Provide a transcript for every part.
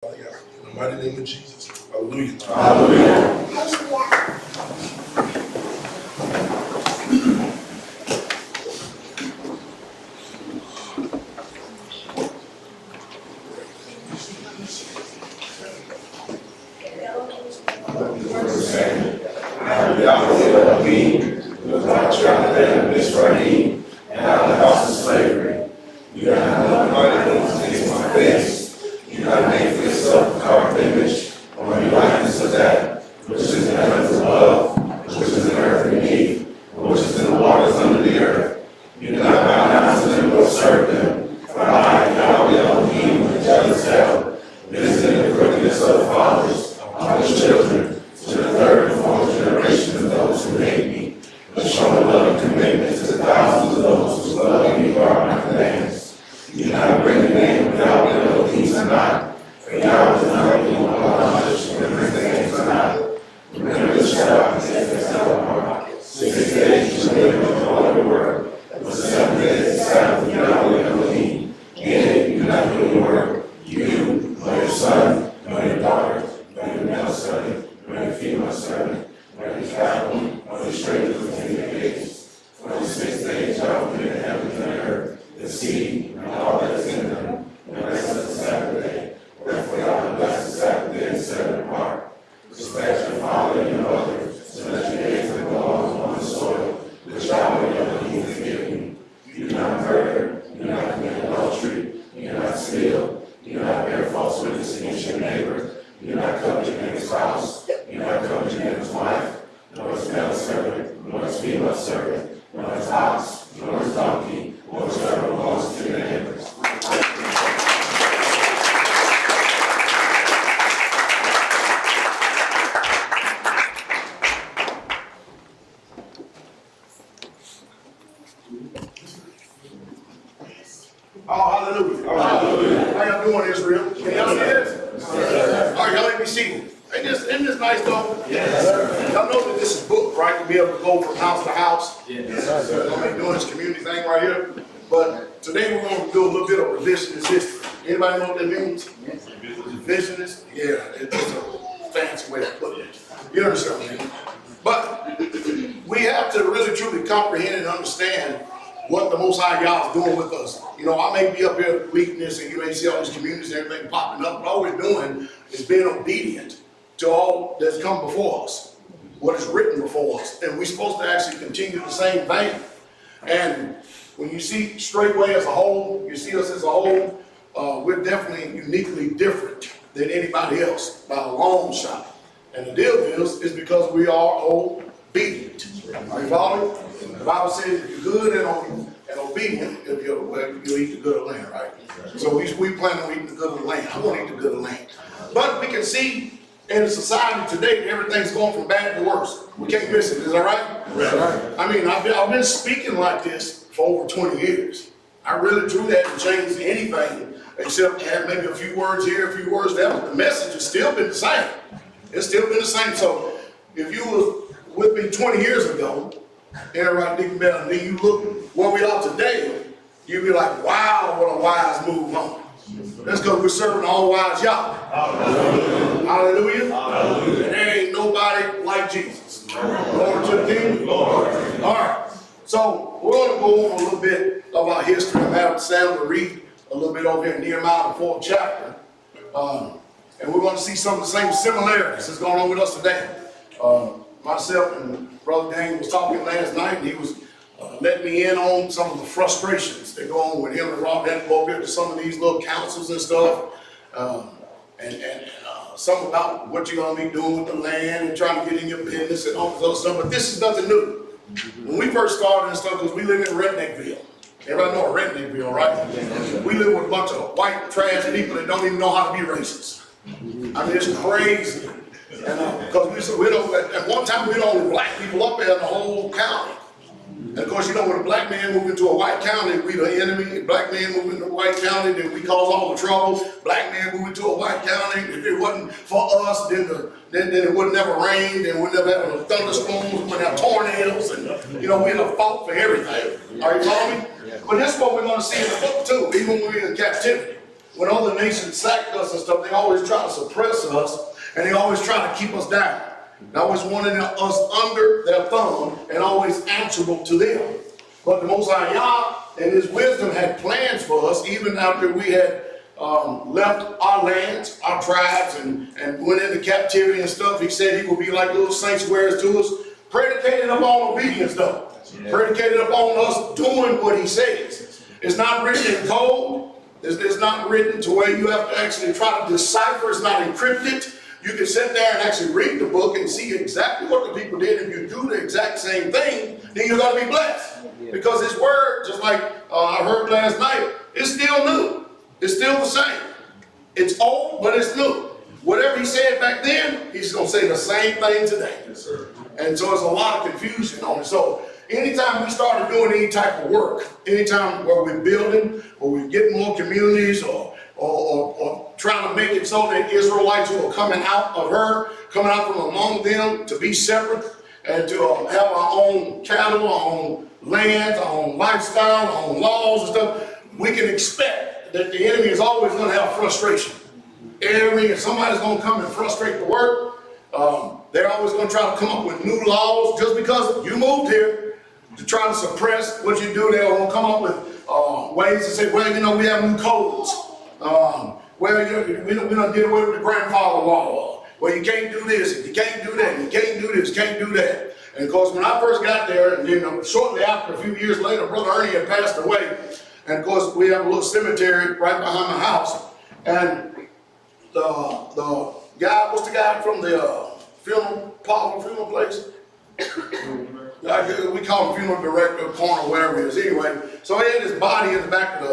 In the mighty name of Jesus. Hallelujah. Hallelujah. And out of the house of slavery, you got not mighty things against my face. You got made for yourself a carved image, or any likeness of that, which is in the heavens above, which is in the earth beneath, which is in the waters under the earth. You do not bow down to them nor serve them, for I, Yahweh Elohim, the jealous hell, visiting the crookedness of the fathers on the children, to the third and fourth generation of those who hate me, but showing love and commitment to the thousands of those who love me guard my commands. You do not bring the name of Yahweh Elohim tonight, for Yahweh is not Elohim knowledge, remember things tonight. Remember the Sabbath and the Sabbath. 6 days you live in all the world, but 7 days the Sabbath of Yahweh Elohim. In it you do not do any work, you, nor your son, nor your daughter, nor your male servant, nor your female servant, nor your cattle, nor the strangers within your gates. For in 6 days Yahweh made the heavens and the earth, the sea, and all that is in them, and rested the Sabbath day. Therefore Yahweh blessed the Sabbath day and set it apart. Respect your father and your mother, so that your days may go on the soil, which Yahweh Elohim has given you. You do not murder, you do not commit adultery, you do not steal, you do not bear false witness against your neighbor, you do not covet your neighbor's house, you do not covet your neighbor's wife, nor his male servant, nor his female servant, nor his ox, nor his donkey, or whatever belongs to your neighbors. Oh, hallelujah. Hallelujah. How y'all doing, Israel? Can y'all see this? Yes. All right, y'all let me see. Isn't this nice, though? Yes. Y'all know that this is booked, right? To be able to go from house to house. Yes. We're going to be doing this community thing right here. But today we're going to do a little bit of revisionist history. Anybody know what that means? Yes. Revisionist? Yeah, it's a fancy way of putting it. You understand what I mean? But we have to really truly comprehend and understand what the Most High God is doing with us. You know, I may be up here leading this and you may see all these communities and everything popping up, but all we're doing is being obedient to all that's come before us, what is written before us. And we're supposed to actually continue the same vein. And when you see Straitway as a whole, you see us as a whole, we're definitely uniquely different than anybody else by a long shot. And the deal is because we are obedient. Are you following? The Bible says if you're good and obedient, you'll eat the good of the land, right? So we plan on eating the good of the land. I want to eat the good of the land. But we can see in the society today, everything's going from bad to worse. We can't miss it. Is that right? Right. I mean, I've been speaking like this for over 20 years. I really truly haven't changed anything except add maybe a few words here, a few words there. But the message has still been the same. It's still been the same. So if you was with me 20 years ago, everybody thinking better, and then you look where we are today, you'd be like, wow, what a wise move, huh? That's because we're serving all wise Yahweh. Hallelujah. Hallelujah. Hallelujah. And there ain't nobody like Jesus. Glory to the King. Lord. All right. So we're going to go over a little bit of our history. I'm having Sam to read a little bit over here in Nehemiah, the 4th chapter. And we're going to see some of the same similarities that's going on with us today. Myself and Brother Daniel was talking last night, and he was letting me in on some of the frustrations that go on with him and Rob had to go over to some of these little councils and stuff, and some about what you're going to be doing with the land and trying to get in your business and all this other stuff. But this is nothing new. When we first started and stuff, because we live in Redneckville. Everybody know Redneckville, right? We live with a bunch of white trash people that don't even know how to be racist. I mean, it's crazy. And because we don't, at one time we don't only black people up there in the whole county. And of course, you know, when a black man moves into a white county, we the enemy. A black man move into a white county, then we cause all the trouble. Black man move into a white county. If it wasn't for us, then it would never rain. Then we'd never have thunderstorms. We wouldn't have tornadoes. And you know, we'd have fought for everything. Are you following me? But that's what we're going to see in the book too, even when we're in captivity. when other nations sacked us and stuff, they always try to suppress us, and they always try to keep us down. They always wanted us under their thumb and always answerable to them. But the Most High Yah, in His wisdom, had plans for us, even after we had left our lands, our tribes, and went into captivity and stuff. He said He would be like little sanctuaries to us, predicated upon obedience, though. Predicated upon us doing what He says. It's not written in code. It's not written to where you have to actually try to decipher. It's not encrypted. You can sit there and actually read the book and see exactly what the people did. If you do the exact same thing, then you're going to be blessed. Because His word, just like I heard last night, it's still new. It's still the same. It's old, but it's new. Whatever He said back then, He's going to say the same thing today. Yes, sir. And so there's a lot of confusion on it. So anytime we started doing any type of work, anytime where we're building, or we're getting more communities, or trying to make it so that Israelites who are coming out of her, coming out from among them to be separate, and to have our own cattle, our own lands, our own lifestyle, our own laws and stuff, we can expect that the enemy is always going to have frustration. Somebody's going to come and frustrate the work. They're always going to try to come up with new laws just because you moved here to try to suppress what you do. They're going to come up with ways to say, well, you know, we have new codes. Well, we don't get away with the grandfather law. Well, you can't do this, you can't do that, you can't do this, can't do that. And of course, when I first got there, and then shortly after, a few years later, Brother Ernie had passed away. And of course, we have a little cemetery right behind my house. And the guy, what's the guy from the funeral place? We call him funeral director, corner, wherever it is. Anyway, so he had his body in the back of the,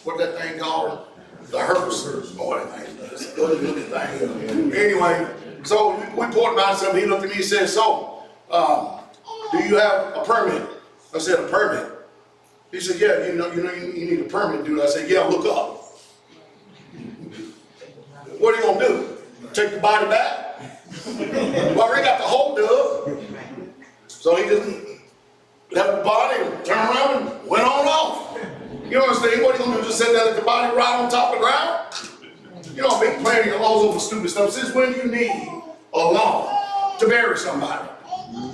what that thing called? The hearse. Boy, that thing, that's a good looking thing. Anyway, so we poured him out something. He looked at me and said, so, do you have a permit? I said, a permit? He said, yeah, you need a permit, dude. I said, yeah, look up. What are you going to do? Take the body back? Well, we got the hold up. So he just left the body and turned around and went on off. You understand? What are you going to do? Just sit there and let the body ride on top of the ground? You don't be playing your laws over stupid stuff. Since when do you need a law to bury somebody?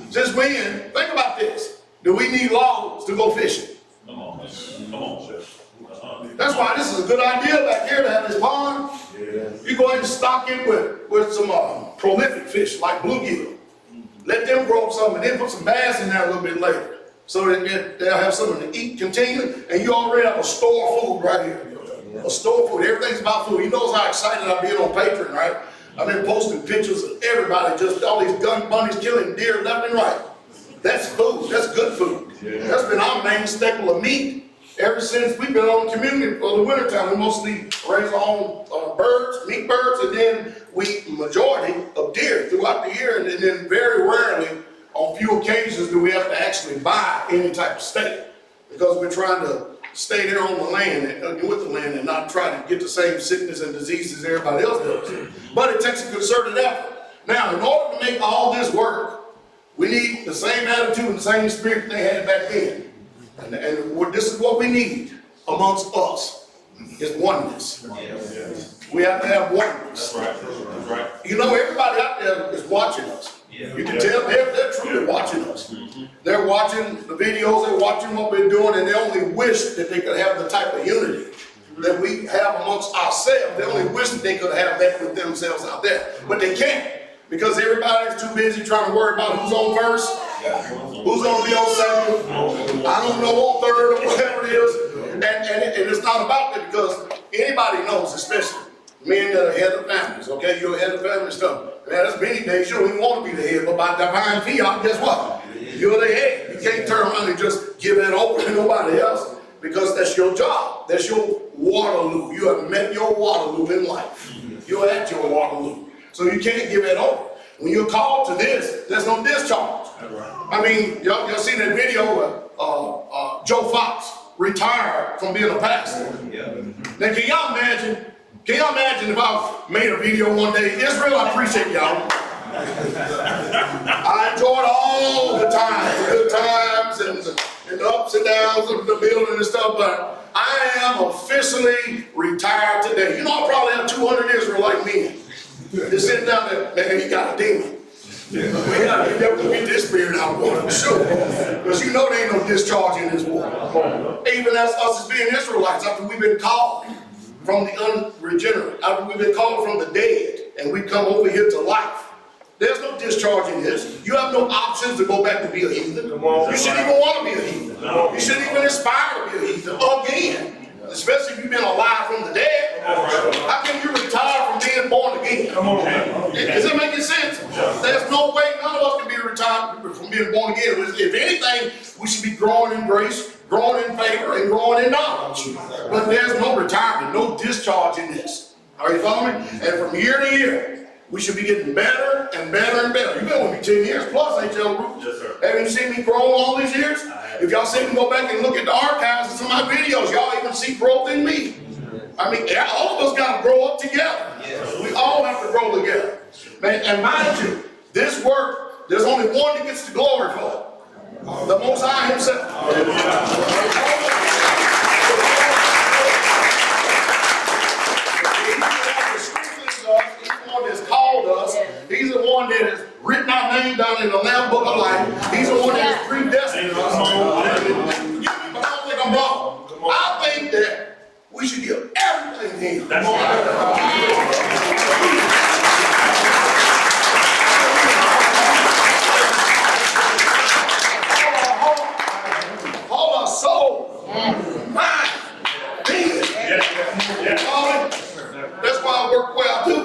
Since when? Think about this. Do we need laws to go fishing? Come on, come on, sis. That's why this is a good idea back here to have this pond. Yeah. You go ahead and stock it with some prolific fish like bluegill. Let them grow up some and then put some bass in there a little bit later. So that they'll have something to eat, continue, and you already have a store of food right here. Yeah. A store of food. Everything's about food. You know how excited I've been on Patreon, right? I've been posting pictures of everybody, just all these gun bunnies killing deer left and right. That's food. That's good food. Yeah. That's been our main staple of meat ever since we've been on the community for the wintertime. We mostly raise our own birds, meat birds, and then we eat majority of deer throughout the year, and then very rarely, on few occasions, do we have to actually buy any type of steak, because we're trying to stay there on the land and with the land and not try to get the same sickness and diseases everybody else does. But it takes a concerted effort. Now, in order to make all this work, we need the same attitude and the same spirit they had back then. And this is what we need amongst us, is oneness. Yes. We have to have oneness. That's right. That's right. You know, everybody out there is watching us. Yeah. You can tell they're truly watching us. Mm-hmm. They're watching the videos, they're watching what we're doing, and they only wish that they could have the type of unity that we have amongst ourselves. They only wish that they could have that with themselves out there. But they can't, because everybody's too busy trying to worry about who's on first, who's going to be on second, I don't know, on third, or whatever it is. And it's not about that, because anybody knows, especially men that are head of families, okay? You're a head of family stuff. Man, there's many days you don't even want to be the head, but by divine fiat, guess what? You're the head. You can't turn around and just give it over to nobody else, because that's your job. That's your Waterloo. You have met your Waterloo in life. You're at your Waterloo. So you can't give it over. When you're called to this, there's no discharge. I mean, y'all seen that video where Joe Fox retired from being a pastor. Now, can y'all imagine? Can y'all imagine if I made a video one day? Israel, I appreciate y'all. I enjoyed all the times, the good times and the ups and downs of the building and stuff, but I am officially retired today. You know, I probably have 200 Israelite men. They're sitting down there, man, he got a demon. We got to get this spirit out of water, sure. Because you know there ain't no discharge in this water. Even as us as being Israelites, after we've been called from the unregenerate, after we've been called from the dead, and we come over here to life, there's no discharge in this. You have no options to go back to be a heathen. You shouldn't even want to be a heathen. You shouldn't even aspire to be a heathen again. Especially if you've been alive from the dead. How can you retire from being born again? Is it making sense? There's no way none of us can be retired from being born again. If anything, we should be growing in grace, growing in favor, and growing in knowledge. But there's no retirement, no discharge in this. Are you following me? And from year to year, we should be getting better and better and better. You've been with me 10 years plus, ain't you, Bruce? Yes, sir. Haven't you seen me grow all these years? If y'all see me go back and look at the archives of some of my videos, y'all even see growth in me. I mean, all of us got to grow up together. We all have to grow together. Man, and mind you, this work, there's only one that gets the glory for it. The Most High himself. He's the one that's called us. He's the one that has written our name down in the Lamb Book of Life. He's the one that has predestined us. Forgive me, but I don't think I'm wrong. I think that we should give everything to him. All our soul, mind, being. That's why I work where I do.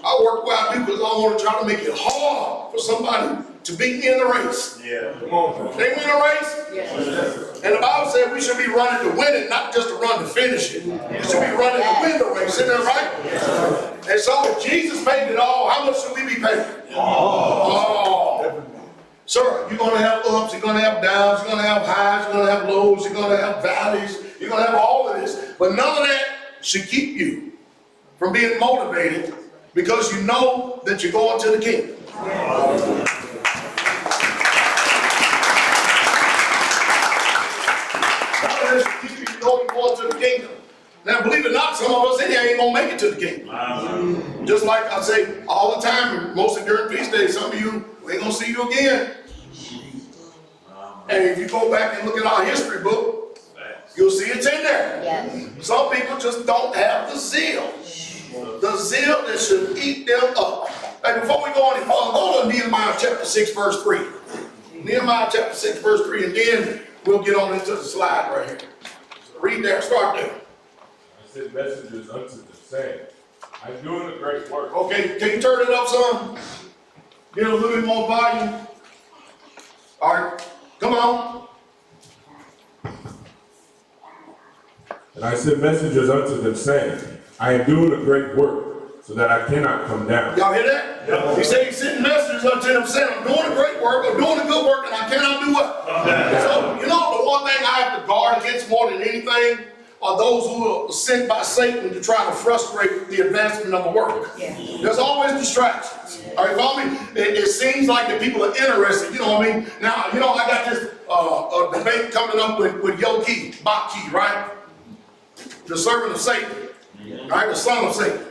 I work where I do because I want to try to make it hard for somebody to beat me in the race. Yeah, come on. They win a race? Yes. And the Bible said we should be running to win it, not just to run to finish it. We should be running to win the race. Isn't that right? Yes. And so if Jesus paid it all, how much should we be paying? Oh. Sir, you're going to have ups, you're going to have downs, you're going to have highs, you're going to have lows, you're going to have valleys, you're going to have all of this. But none of that should keep you from being motivated because you know that you're going to the kingdom. You know you're going to the kingdom. Now, believe it or not, some of us in here ain't going to make it to the kingdom. Just like I say all the time, mostly during feast days, some of you, we ain't going to see you again. And if you go back and look at our history book, you'll see it's in there. Yes. Some people just don't have the zeal. The zeal that should eat them up. Hey, before we go any further, go to Nehemiah chapter 6, verse 3. Nehemiah chapter 6, verse 3, and then we'll get on into the slide right here. So read there, start there. I sent messages unto them, saying, I'm doing a great work. Okay, can you turn it up some? Get a little bit more volume. All right, come on. And I sent messengers unto them, saying, I am doing a great work, so that I cannot come down. Y'all hear that? Yep. He said he's sending messengers unto them, saying, I'm doing a great work, I'm doing a good work, and I cannot do what? So, you know, the one thing I have to guard against more than anything are those who are sent by Satan to try to frustrate the advancement of the work. Yeah. There's always distractions. All right, follow me? It seems like that people are interested, you know what I mean? Now, you know, I got this debate coming up with Yoki, Baki, right? The servant of Satan, right? The son of Satan.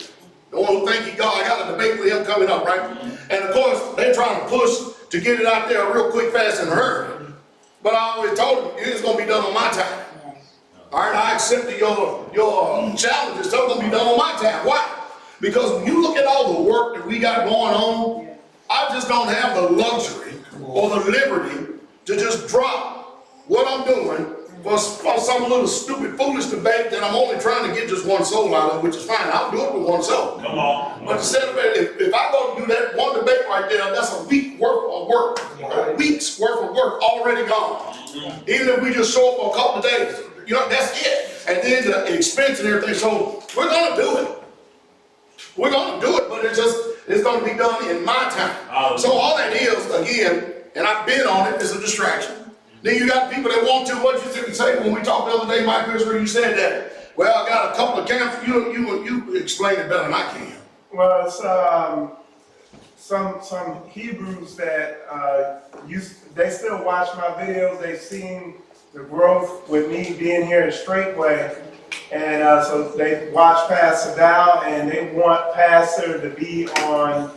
The one who think he God. I got a debate with him coming up, right? And of course, they're trying to push to get it out there real quick, fast, and hurry. But I always told him, it's going to be done on my time. All right, I accepted your challenges, so it's going to be done on my time. Why? Because when you look at all the work that we got going on, I just don't have the luxury or the liberty to just drop what I'm doing for some little stupid, foolish debate that I'm only trying to get just one soul out of, which is fine. I'll do it with one soul. Come on. But instead of it, if I go to do that one debate right there, that's a week worth of work, a week's worth of work already gone. Even if we just show up for a couple of days, you know, that's it. And then the expense and everything. So we're going to do it. We're going to do it, but it's going to be done in my time. So all that is, again, and I've been on it, is a distraction. Then you got people that want to. What you say when we talked the other day, Mike Israel, you said that, well, I got a couple of camps. You explain it better than I can. Well, it's some Hebrews that they still watch my videos. They've seen the growth with me being here at Straitway. And so they watch Pastor Dowell, and they want Pastor to be on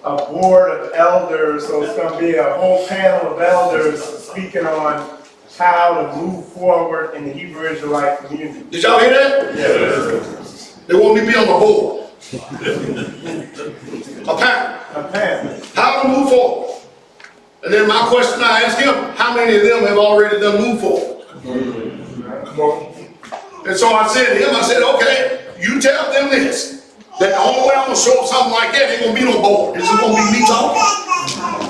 a board of elders. So it's going to be a whole panel of elders speaking on how to move forward in the Hebrew Israelite community. Did y'all hear that? Yes. They want me to be on the board. A panel. A panel. How to move forward. And then my question I asked him, how many of them have already done move forward? Come on. And so I said to him, I said, okay, you tell them this, that the only way I'm going to show up something like that, ain't going to be no board. This is going to be me talking.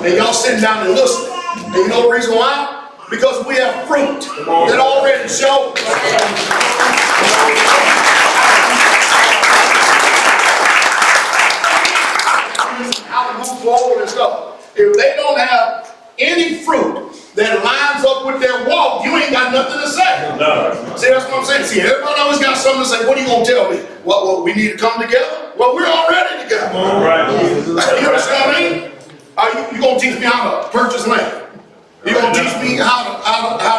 And y'all sitting down and listening. And you know the reason why? Because we have fruit that already shows. How to move forward and stuff. If they don't have any fruit that lines up with their walk, you ain't got nothing to say. No. See, that's what I'm saying. See, everybody always got something to say. What are you going to tell me? What, we need to come together? Well, we're already together. Right. You understand what I mean? You going to teach me how to purchase land? You're going to teach me how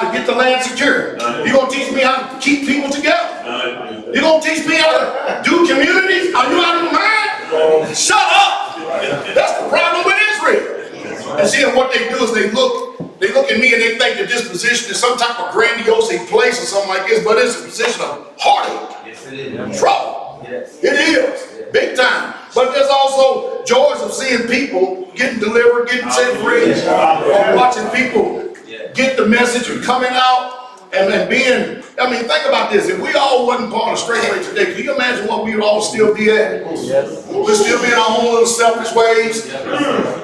to get the land secure? You're going to teach me how to keep people together? You're going to teach me how to do communities? Are you out of your mind? Shut up! That's the problem with Israel. And see, what they do is they look at me and they think that this position is some type of grandiose place or something like this, but it's a position of heartache. Yes, it is. Trouble. Yes. It is. Big time. But there's also joys of seeing people getting delivered, getting set free, or watching people get the message and coming out and being, I mean, think about this. If we all wasn't part of Straitway today, can you imagine what we would all still be at? Yes. We'd still be in our own little selfish ways,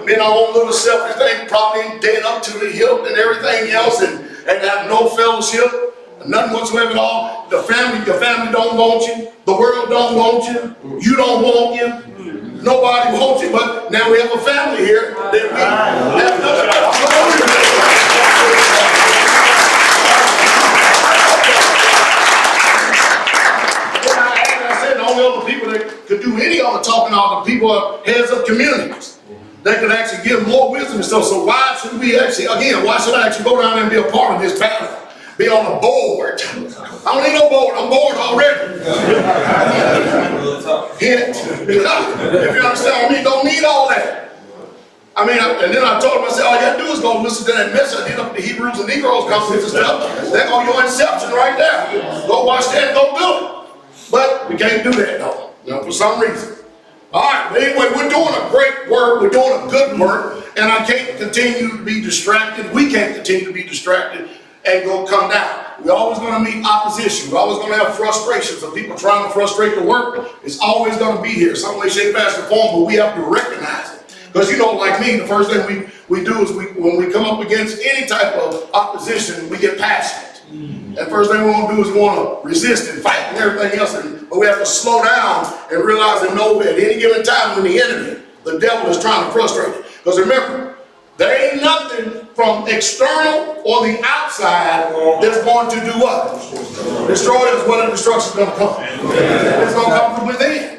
be in our own little selfish thing, probably dead up to the hilt and everything else, and have no fellowship, nothing whatsoever at all. Your family don't want you. The world don't want you. You don't want you. Nobody wants you, but now we have a family here that we have nothing. I said the only other people that could do any other talking are the people heads of communities. They could actually give more wisdom and stuff. So why should we actually, again, why should I actually go down there and be a part of this panel? Be on the board. I don't need no board. I'm bored already. Hint. If you understand what I mean, don't need all that. I mean, and then I told him, I said, all you gotta do is go listen to that message I did up at the Hebrews and Negroes conference and stuff. There go your inception right there. Go watch that and go do it. But we can't do that though, for some reason. All right, but anyway, we're doing a great work. We're doing a good work, and I can't continue to be distracted. We can't continue to be distracted and go come down. We're always going to meet opposition. We're always going to have frustrations of people trying to frustrate the work. It's always going to be here, some way, shape, fashion, form, but we have to recognize it. Because you know, like me, the first thing we do is when we come up against any type of opposition, we get passionate. And first thing we want to do is we want to resist and fight and everything else. But we have to slow down and realize and know that at any given time when the enemy, the devil, is trying to frustrate it. Because remember, there ain't nothing from external or the outside that's going to do what? Destroy us. Where the destruction is going to come. It's going to come from within.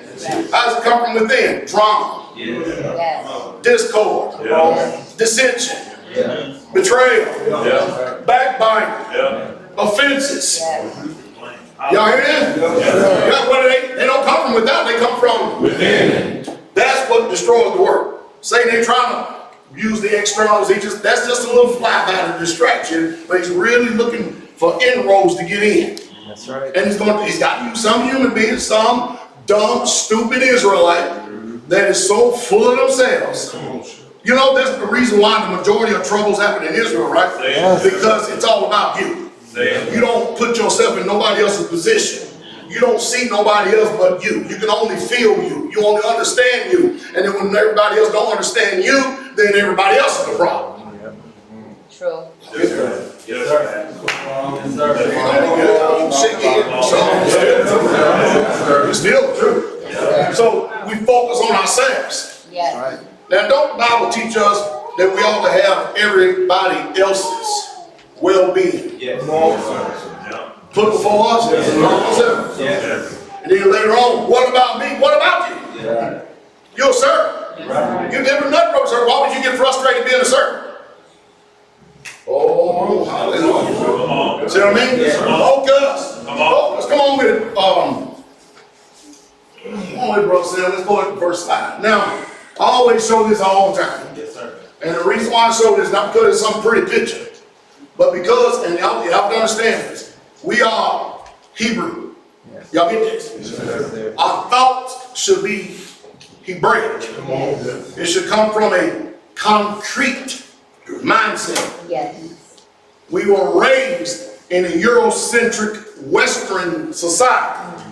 How does it come from within? Drama, discord, dissension, betrayal, backbiting, offenses. Y'all hear that? Yeah, but they don't come from without, they come from within. That's what destroys the work. Satan ain't trying to use the externals. That's just a little fly by the distraction, but he's really looking for inroads to get in. That's right. And he's got to use some human beings, some dumb, stupid Israelite that is so full of themselves. You know, that's the reason why the majority of troubles happen in Israel, right? Because it's all about you. You don't put yourself in nobody else's position. You don't see nobody else but you. You can only feel you. You only understand you. And then when everybody else don't understand you, then everybody else is the problem. True. Yes, sir. Yes, sir. It's still true. So we focus on ourselves. Yes. Now, don't the Bible teach us that we ought to have everybody else's well-being Yes. put before us? Yes. And then later on, what about me? What about you? Yeah. You're a servant. You're different nut broke, sir. Why would you get frustrated being a servant? Oh, hallelujah. See what I mean? Focus. Focus. Come on with it. Come on with it, Brother Sam. Let's go to the first slide. Now, I always show this all the time. Yes, sir. And the reason why I show this, not because it's some pretty picture, but because, and y'all have to understand this, we are Hebrew. Y'all get this? Yes, Our thoughts should be Hebraic. It should come from a concrete mindset. Yes. We were raised in a Eurocentric Western society.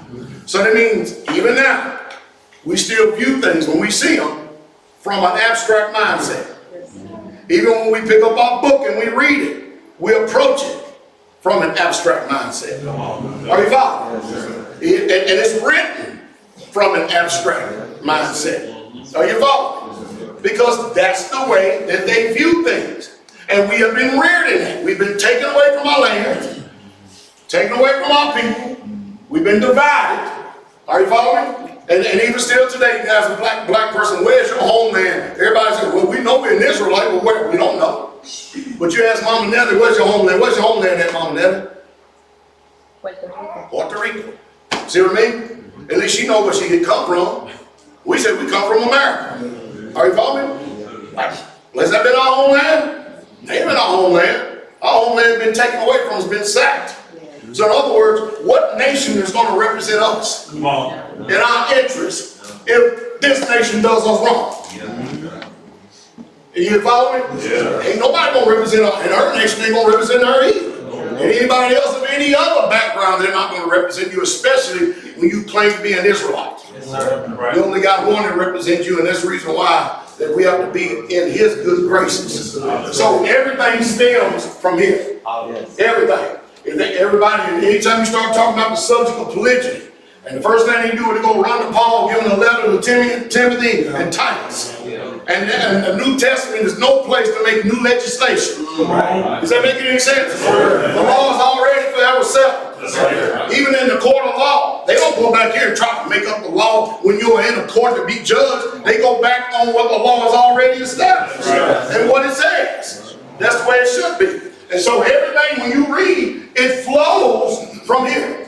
So that means even now, we still view things when we see them from an abstract mindset. Even when we pick up our book and we read it, we approach it from an abstract mindset. Are you following? And it's written from an abstract mindset. Are you following? Because that's the way that they view things. And we have been reared in it. We've been taken away from our land, taken away from our people. We've been divided. Are you following? And even still today, as a black person, where's your homeland? Everybody says, well, we know we're in Israel. Well, where? We don't know. But you ask Mama Nelly, where's your homeland? Where's your homeland at, Mama Nelly? Puerto Rico. See what I mean? At least she knows where she had come from. We said we come from America. Are you following? Has that been our homeland? It ain't been our homeland. Our homeland has been taken away from us, been sacked. So in other words, what nation is going to represent us in our interest if this nation does us wrong? You follow me? Yeah. Ain't nobody going to represent us, and her nation ain't going to represent her either. And anybody else of any other background, they're not going to represent you, especially when you claim to be an Israelite. You only got one that represents you, and that's the reason why that we have to be in his good graces. So everything stems from him. Everything. Everybody, anytime you start talking about the subject of polygyny, and the first thing they do is they go run to Paul, give him a letter to Timothy and Titus. And the New Testament is no place to make new legislation. Does that make any sense? The law is already forever settled. Even in the court of law, they don't go back here and try to make up the law when you're in a court to be judged. They go back on what the law is already established and what it says. That's the way it should be. And so everything when you read, it flows from here.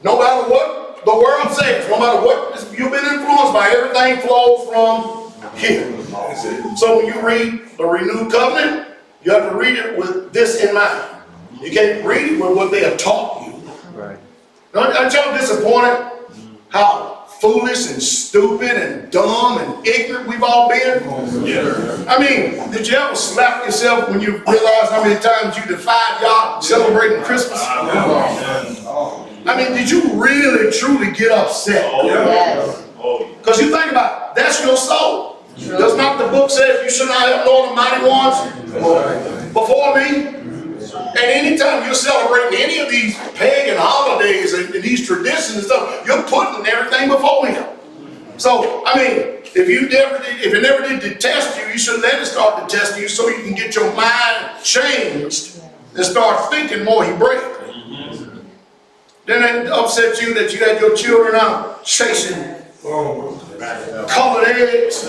No matter what the world says, no matter what you've been influenced by, everything flows from here. So when you read the renewed covenant, you have to read it with this in mind. You can't read it with what they have taught you. Right. Aren't y'all disappointed how foolish and stupid and dumb and ignorant we've all been? I mean, did you ever slap yourself when you realize how many times you defied y'all celebrating Christmas? I mean, did you really, truly get upset? Yes. Because you think about it, that's your soul. Does not the book say you should not have known the mighty ones before me? And anytime you're celebrating any of these pagan holidays and these traditions and stuff, you're putting everything before him. So, I mean, if it never did detest you, you should let it start detesting you so you can get your mind changed and start thinking more Hebraic. Then it upset you that you had your children out chasing colored eggs.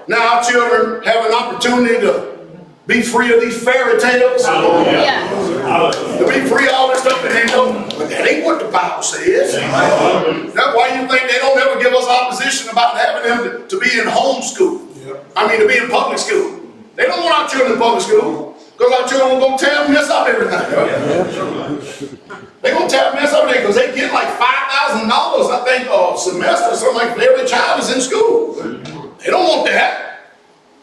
Now our children have an opportunity to be free of these fairy tales. To be free of all this stuff that they know. But that ain't what the Bible says. That's why you think they don't ever give us opposition about having them to be in homeschool. I mean, to be in public school. They don't want our children in public school. Because our children are going to tear and mess up everything. They're going to tear and mess up everything because they get like $5,000, I think, a semester, something like every child is in school. They don't want that.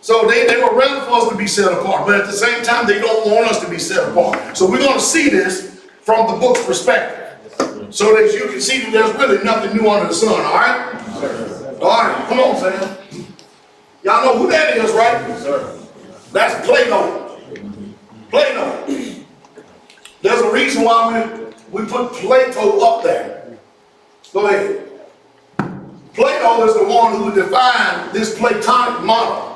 So they were rather for us to be set apart. But at the same time, they don't want us to be set apart. So we're going to see this from the book's perspective. So that you can see that there's really nothing new under the sun, all right? All right, come on, Sam. Y'all know who that is, right? That's Plato. Plato. There's a reason why we put Plato up there. Go ahead. Plato is the one who defined this Platonic model,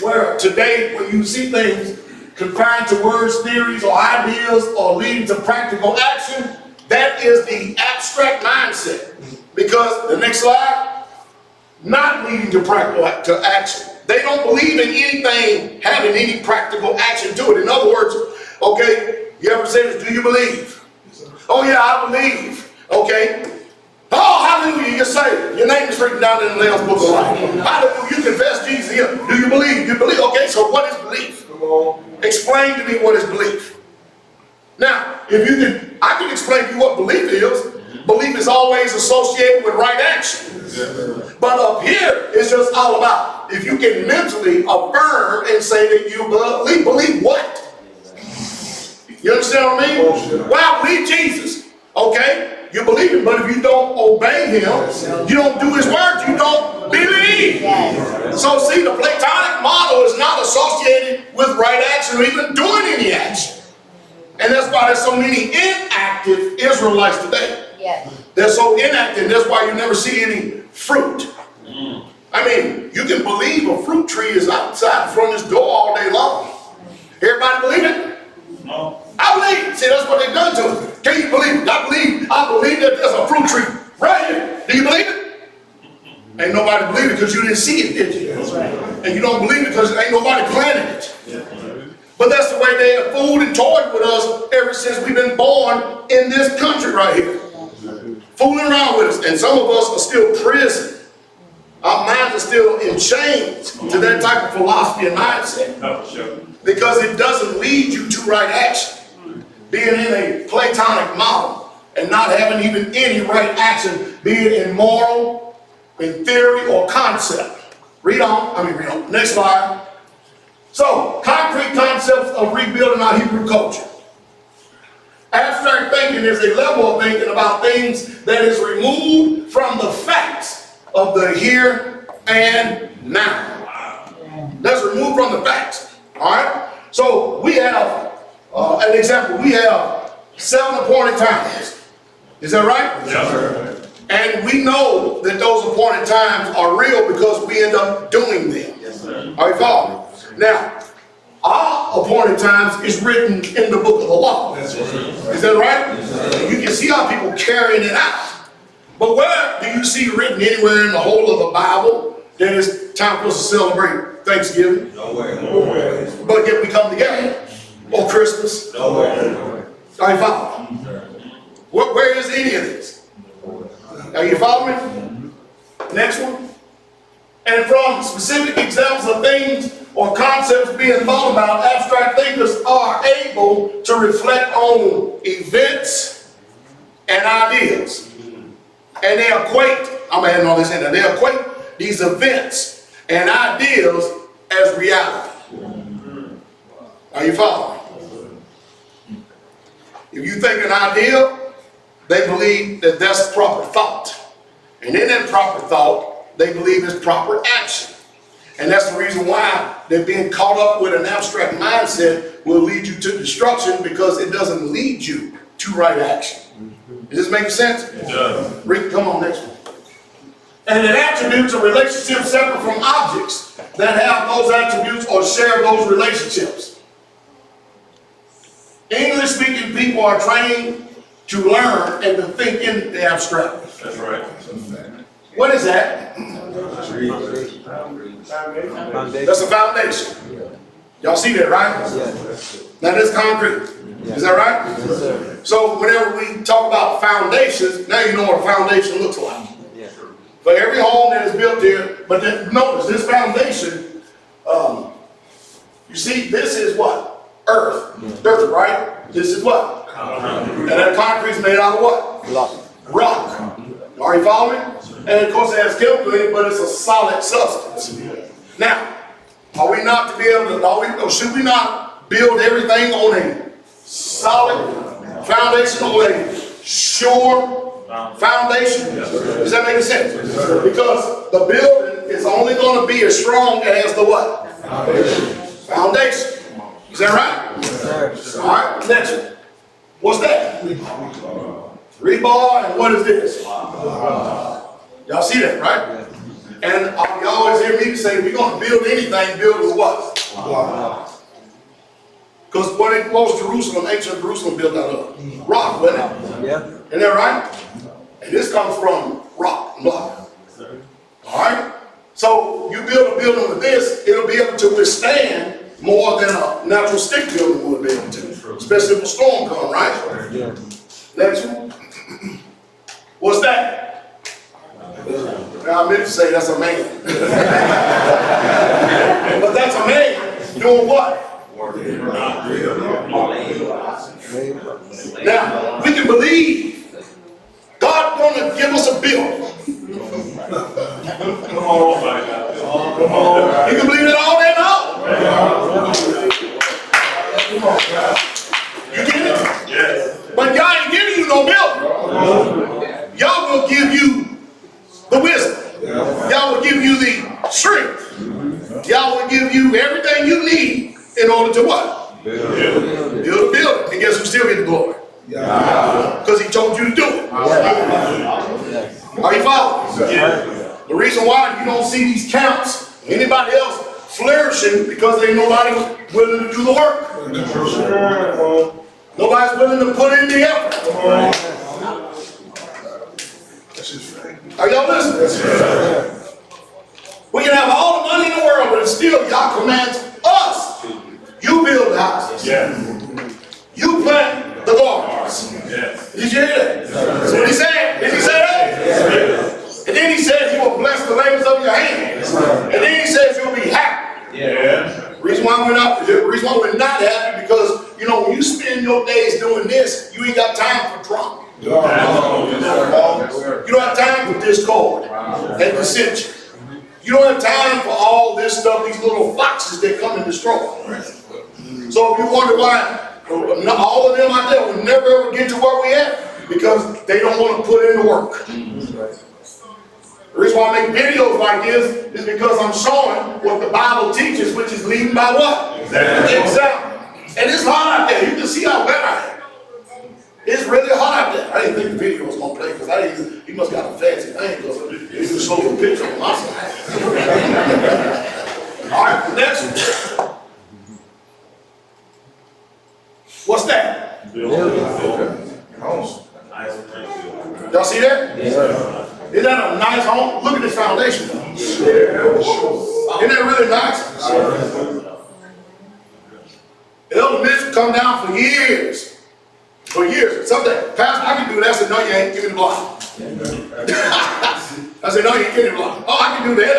where today when you see things confined to words, theories, or ideas, or leading to practical action, that is the abstract mindset. Because, the next slide, not leading to practical action. they don't believe in anything having any practical action to it. In other words, okay, you ever say this, do you believe? Oh yeah, I believe. Okay. Oh, hallelujah, you're saved. Your name is written down in the Lamb's Book of Life. Hallelujah, you confess Jesus here. Do you believe? You believe? Okay, so what is belief? Explain to me what is belief. Now, if you can, I can explain to you what belief is. Belief is always associated with right action. But up here, it's just all about if you can mentally affirm and say that you believe. Believe what? You understand what I mean? Well, I believe Jesus. Okay? You believe him, but if you don't obey him, you don't do his words, you don't believe. So see, the Platonic model is not associated with right action or even doing any action. And that's why there's so many inactive Israelites today. They're so inactive, that's why you never see any fruit. I mean, you can believe a fruit tree is outside in front of this door all day long. Everybody believe it? No. I believe. See, that's what they've done to us. Can you believe it? I believe that there's a fruit tree right here. Do you believe it? Ain't nobody believe it because you didn't see it, did you? And you don't believe it because ain't nobody planted it. But that's the way they have fooled and toyed with us ever since we've been born in this country right here. Fooling around with us. And some of us are still prison. Our minds are still in chains to that type of philosophy and mindset. Because it doesn't lead you to right action. Being in a Platonic model and not having even any right action, be it in moral, in theory, or concept. Read on. Next slide. So, concrete concepts of rebuilding our Hebrew culture. Abstract thinking is a level of thinking about things that is removed from the facts of the here and now. That's removed from the facts. All right? So, we have an example. We have 7 appointed times. Is that right? Yes, sir. And we know that those appointed times are real because we end up doing them. Yes, sir. Are you following? Now, our appointed times is written in the book of the law. That's right. Is that right? You can see how people carrying it out. But where do you see written anywhere in the whole of the Bible that it's time for us to celebrate Thanksgiving? Nowhere. But yet we come together. Or Christmas. Nowhere. Are you following? Where is any of this? Are you following? Next one. And from specific examples of things or concepts being thought about, abstract thinkers are able to reflect on events and ideas. And they equate, I'm adding all this in there, they equate these events and ideas as reality. Are you following? If you think an idea, they believe that that's proper thought. And in that proper thought, they believe it's proper action. And that's the reason why they're being caught up with an abstract mindset will lead you to destruction because it doesn't lead you to right action. Does this make sense? It does. Rick, come on, next one. And an attribute is a relationship separate from objects that have those attributes or share those relationships. English-speaking people are trained to learn and to think in the abstract. That's right. What is that? That's a foundation. Y'all see that, right? That is concrete. Is that right? Yes, sir. So whenever we talk about foundations, now you know what a foundation looks like. For every home that is built here, but then, notice this foundation, you see, this is what? Earth. Dirt, right? This is what? And that concrete is made out of what? Rock. Are you following? And of course it has chemical in it, but it's a solid substance. Now, are we not to be able to, or should we not build everything on a solid foundation, on a sure foundation? Does that make sense? Because the building is only going to be as strong as the what? Foundation. Is that right? All right, next one. What's that? Rebar, and what is this? Y'all see that, right? And you always hear me say, if you're going to build anything, build with what? Because what was Jerusalem, ancient Jerusalem built out of? Rock, wasn't it? Yeah. Isn't that right? And this comes from rock and block. All right? So you build a building with this, it'll be able to withstand more than a natural stick building would be able to, especially if a storm comes, right? Yeah. Next one. What's that? Now I meant to say that's a man. But that's a man doing what? Now, we can believe God's gonna give us a bill. Come on, my God. Come on. You can believe it all day long. You get it? Yes. But God ain't giving you no bill. Y'all will give you the wisdom. Y'all will give you the strength. Y'all will give you everything you need in order to what? Build a building. And guess who still get the glory? Because he told you to do it. Are you following? Yes. The reason why you don't see these camps, anybody else flourishing, because ain't nobody willing to do the work. Nobody's willing to put in the effort. Are y'all listening? We can have all the money in the world, but it's still God commands us. You build the houses. Yes. You plant the gardens. Yes. Did you hear that? That's what he said. Did he say that? Yes. And then he said he will bless the labors of your hands. And then he says you'll be happy. Yes. The reason why we're not happy, because you know when you spend your days doing this, you ain't got time for drama. You don't have time for discord and dissension. You don't have time for all this stuff, these little foxes that come and destroy. So if you wonder why all of them out there will never ever get to where we at, because they don't want to put in the work. The reason why I make videos like this is because I'm showing what the Bible teaches, which is leading by what? Example. And it's hot out there. You can see how wet I am. It's really hot out there. I didn't think the video was gonna play because he must got a fancy thing because he just showed a picture on my side. All right, next one. What's that? Y'all see that? Yeah. Isn't that a nice home? Look at this foundation. Isn't that really nice? Elder Mitchell come down for years. For years. Someday, Pastor, I can do that. I said, no, you ain't. Give me the block. I said, no, you ain't. Give me the block. Oh, I can do that.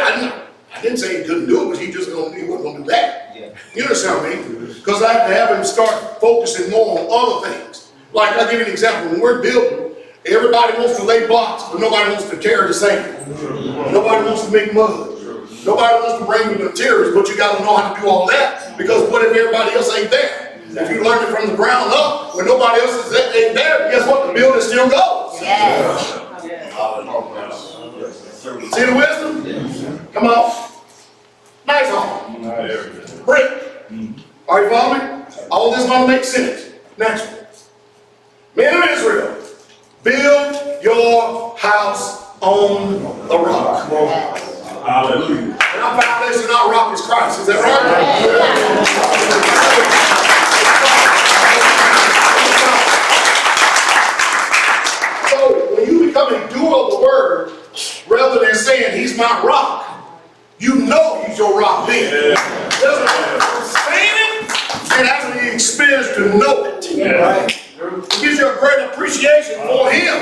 I didn't say he couldn't do it, but he wasn't going to do that. You understand what I mean? Because I have to have him start focusing more on other things. Like, I'll give you an example. When we're building, everybody wants to lay blocks, but nobody wants to carry the sand. Nobody wants to make mud. Nobody wants to bring the materials, but you got to know how to do all that, because what if everybody else ain't there? If you learn it from the ground up, when nobody else ain't there, guess what? The building still goes. See the wisdom? Come on. Nice home. Brick. Are you following me? All this gonna make sense. Next one. Men of Israel, build your house on the rock. Hallelujah. And our foundation, our rock is Christ. Is that right? So when you become a doer of the word, rather than saying he's my rock, you know he's your rock then. Saying it, and actually experience to know it. It gives you a great appreciation for him.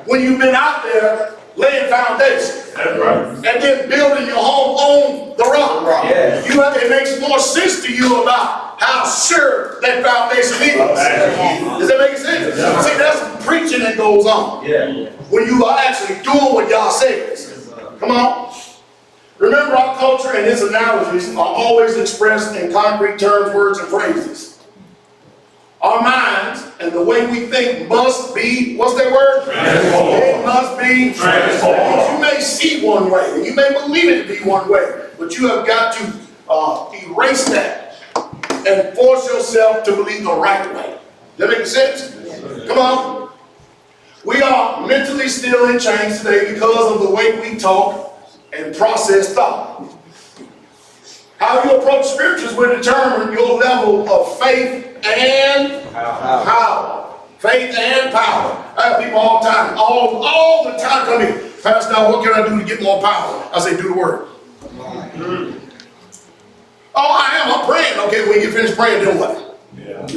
When you've been out there laying foundation. That's right. And then building your home on the rock. Yeah. It makes more sense to you about how sure that foundation is. Does that make sense? See, that's preaching that goes on. When you are actually doing what y'all says. Come on. Remember, our culture and its analogies are always expressed in concrete terms, words, and phrases. Our minds and the way we think must be, what's that word? Transformed. It must be transformed. You may see one way, and you may believe it to be one way, but you have got to erase that and force yourself to believe the right way. Does that make sense? Come on. We are mentally still in chains today because of the way we talk and process thought. How you approach scriptures will determine your level of faith and power. Faith and power. I have people all the time, all the time come in. Pastor Dowell, what can I do to get more power? I say, do the work. Oh, I'm praying. Okay, when you finish praying, then what? Yeah.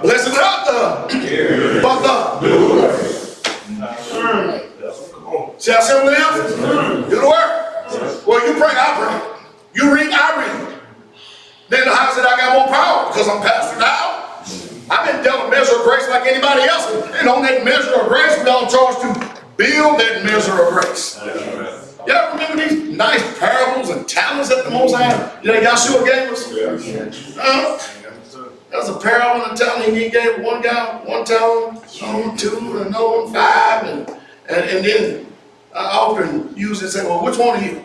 Blessed not the, but the. See how simple it is? Do the work. Well, you pray, I pray. You read, I read. Then how is it I got more power? Because I'm Pastor Dowell. I've been dealt a measure of grace like anybody else. And on that measure of grace, we all charged to build that measure of grace. Y'all remember these nice parables and talents that the Most High, Yahshua gave us? That was a parable and a talent. He gave one guy 1 talent, two, and another one 5, and then I often use it and say, well, which one are you?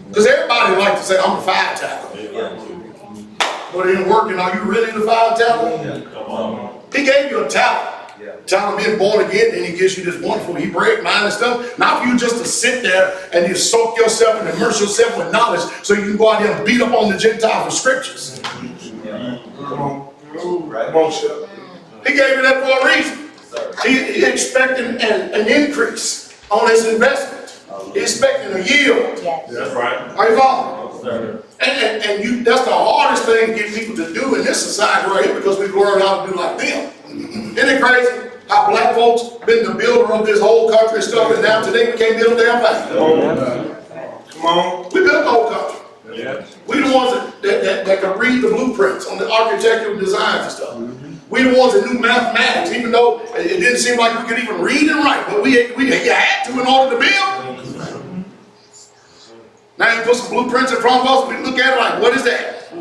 Because everybody likes to say, I'm the 5 talent. But it ain't working. Are you really the 5 talent? He gave you a talent. Talent being born again, and he gives you this wonderful Hebraic mind and stuff. Not for you just to sit there and you soak yourself and immerse yourself with knowledge so you can go out there and beat up on the Gentiles with scriptures. Come on, Chef. He gave you that for a reason. He expecting an increase on his investment. He's expecting a yield. That's right. Are you following? And that's the hardest thing to get people to do in this society right here, because we've learned how to do like them. Isn't it crazy how black folks been the builder of this whole country and stuff, and now today we can't build a damn thing? Come on. We built the whole country. Yeah. We the ones that could read the blueprints on the architectural designs and stuff. We the ones that knew mathematics, even though it didn't seem like we could even read and write, but you had to in order to build. Now you put some blueprints in front of us, we look at it like, what is that?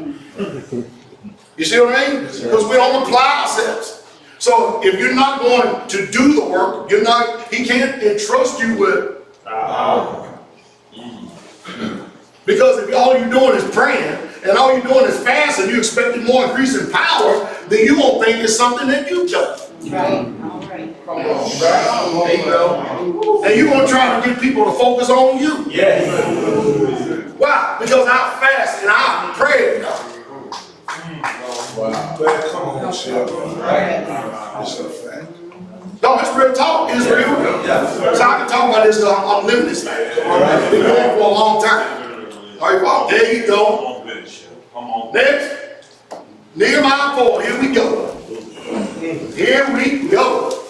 You see what I mean? Because we don't apply ourselves. So if you're not going to do the work, he can't entrust you with. Because if all you're doing is praying, and all you're doing is fasting, and you're expecting more increase in power, then you won't think it's something that you've done. Right, all right. And you're going to try to get people to focus on you. Yes. Why? Because I fast and I pray. Wow. Come on, Chef. It's a fact. No, it's real talk. It's real. So I can talk about this because I'm living this thing. I've been going for a long time. All right, well, there you go. Next. Nehemiah 4. Here we go. Here we go.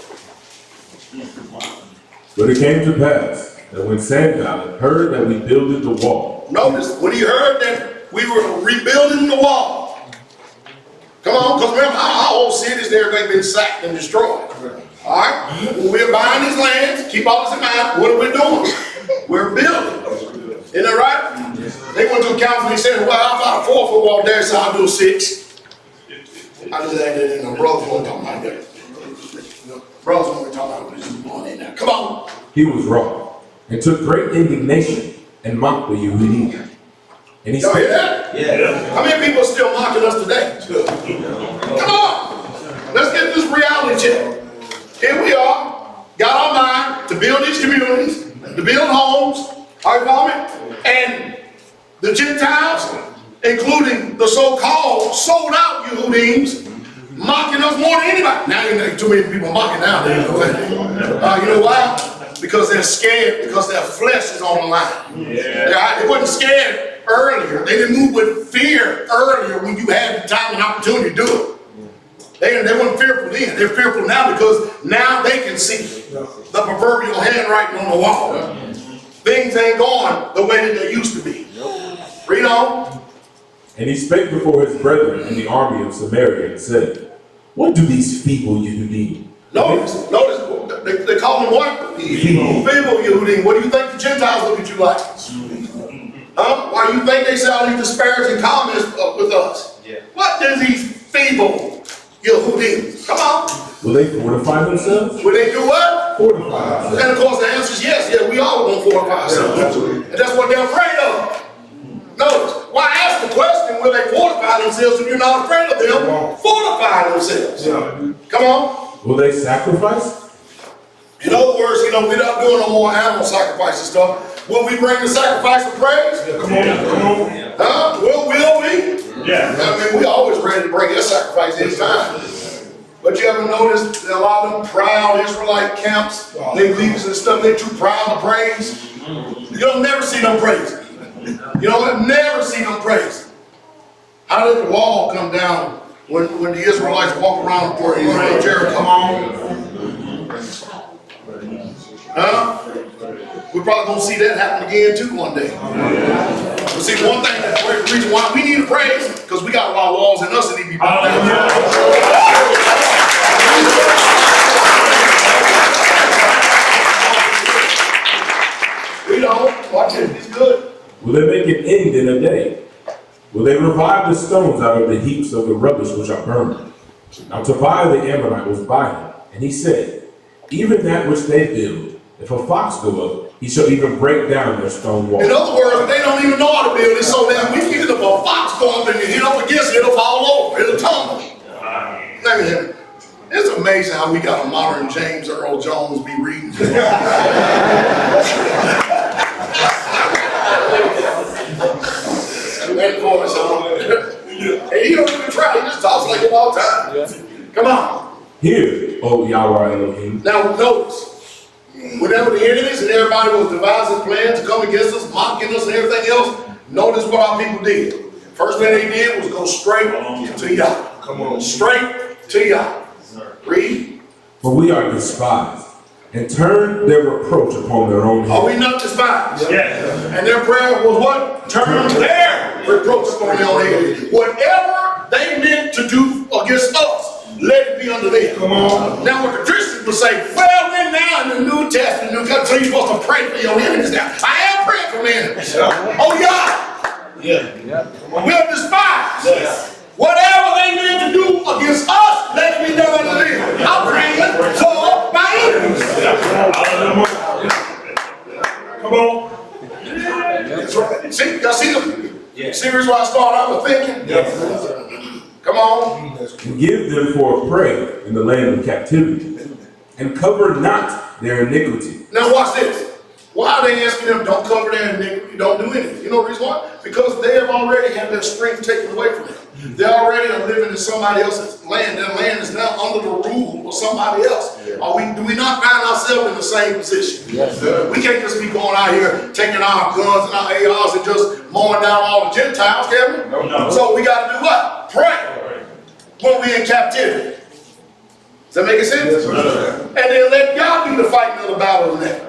But it came to pass that when Sanballat heard that we builded the wall. Notice, when he heard that we were rebuilding the wall. Come on, because remember, our whole cities there have been sacked and destroyed. All right? When we're buying these lands, keep all this in mind, what are we doing? We're building. Isn't that right? They went to a council and they said, well, how about a 4-foot wall there, so I'll do 6. I just added in, brothers won't talk about that. Brothers won't talk about this going in there. Come on. He was wrong, and took great indignation and mocked the Yehudim. And he Y'all hear said, that? Yeah. How many people are still mocking us today? Come on. Let's get this reality check. Here we are, got our mind to build these communities, to build homes, all right, follow me? And the Gentiles, including the so-called sold out Yehudims, mocking us more than anybody. Now you know too many people mocking now. You know why? Because they're scared, because their flesh is on the line. Yeah. They wasn't scared earlier. They didn't move with fear earlier when you had the time and opportunity to do it. They weren't fearful then. They're fearful now because now they can see the proverbial handwriting on the wall. Things ain't going the way that they used to be. Read on. And he spake before his brethren in the army of Samaria and said, what do these feeble Yehudim? Notice, they call them what? Feeble Yehudim. What do you think the Gentiles look at you like? Huh? Why do you think they say all these disparaging comments with us? Yeah. What do these feeble Yehudim? Come on. Will they fortify themselves? Will they do what? Fortify. And of course the answer is yes. Yeah, we all want to fortify ourselves. And that's what they're afraid of. Notice, why ask the question, will they fortify themselves if you're not afraid of them fortifying themselves? Come on. Will they sacrifice? In other words, we're not doing no more animal sacrifice and stuff. Will we bring the sacrifice of praise? Come on. Huh? Will we? Yeah. I mean, we always ready to bring that sacrifice anytime. But you ever notice that a lot of them proud Israelite camps, they leaders and stuff, they're too proud to praise? You don't never see them praising. You don't never see them praising. How did the wall come down when the Israelites walk around for Jericho? Come on. Huh? We're probably going to see that happen again too one day. But see, one thing, that's the reason why we need to praise, because we got a lot of walls in us that need to be brought down. We don't. Watch it. It's good. Will they make an end in a day? Will they revive the stones out of the heaps of the rubbish which are burned? Now Tobiah the Ammonite was by him, and he said, even that which they build, if a fox go up, he shall even break down their stone wall. In other words, they don't even know how to build it, so that we even if a fox go up and hit up against it, it'll fall over, it'll tumble. Let me hear it. It's amazing how we got a modern James Earl Jones be reading. That voice, and he don't even try, he just talks like it all the time. Come on. Hear, O Yahweh Elohim. Now notice, whenever the enemies and everybody was devising plans to come against us, mocking us and everything else, notice what our people did. First thing they did was go straight to Yah. Come on. Straight to Yah. Read. For we are despised, and turn their reproach upon their own head. Are we not despised? Yes. And their prayer was what? Turn their reproach upon their own head. Whatever they meant to do against us, let it be unto them. Come on. Now what the Christians would say, well, we're now in the New Testament, so you're supposed to pray for your enemies now. I am praying for my enemies. Oh, yeah. We're despised. Yes. Whatever they meant to do against us, let it be done unto them. I'm praying for my enemies. Come on. That's right. See, y'all see the series where I started out with thinking? Come on. And give them for a prey in the land of captivity, and cover not their iniquity. Now watch this. Why are they asking them, don't cover their iniquity, don't do anything? You know the reason why? Because they have already had their strength taken away from them. They already are living in somebody else's land. Their land is now under the rule of somebody else. Do we not find ourselves in the same position? Yes, sir. We can't just be going out here taking our guns and our ARs and just mowing down all the Gentiles, can we? No. So we got to do what? Pray when we're in captivity. Does that make sense? Yes, sir. And then let God do the fighting of the battle of that.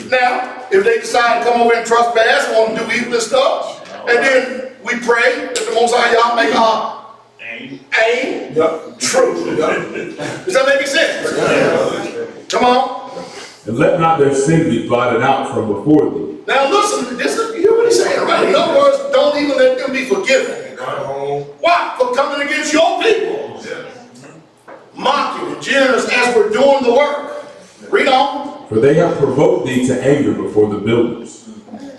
Now, if they decide to come over and trespass and want to do evil and stuff, and then we pray that the Most High Yah make our aim true. Does that make sense? Come on. And let not their sin be blotted out from before thee. Now listen, this is, you hear what he's saying, right? In other words, don't even let them be forgiven. Why? For coming against your people. Mocking and jeering as we're doing the work. Read on. For they have provoked thee to anger before the builders.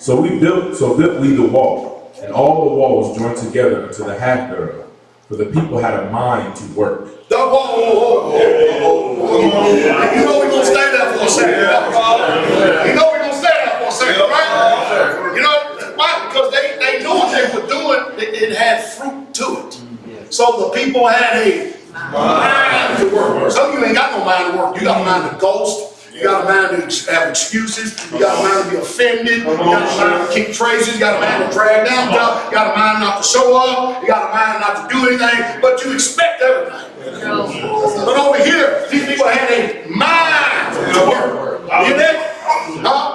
So built we the wall, and all the walls joined together unto the half thereof. For the people had a mind to work. You know we're going to stay there for a second. You know we're going to stay there for a second, right? You know why? Because they knew what they were doing. It had fruit to it. So the people had a mind to work. Some of you ain't got no mind to work. You got a mind to ghost. You got a mind to have excuses. You got a mind to be offended. You got a mind to keep traces. You got a mind to drag down. You got a mind not to show up. You got a mind not to do anything. But you expect everything. But over here, these people had a mind to work. You think?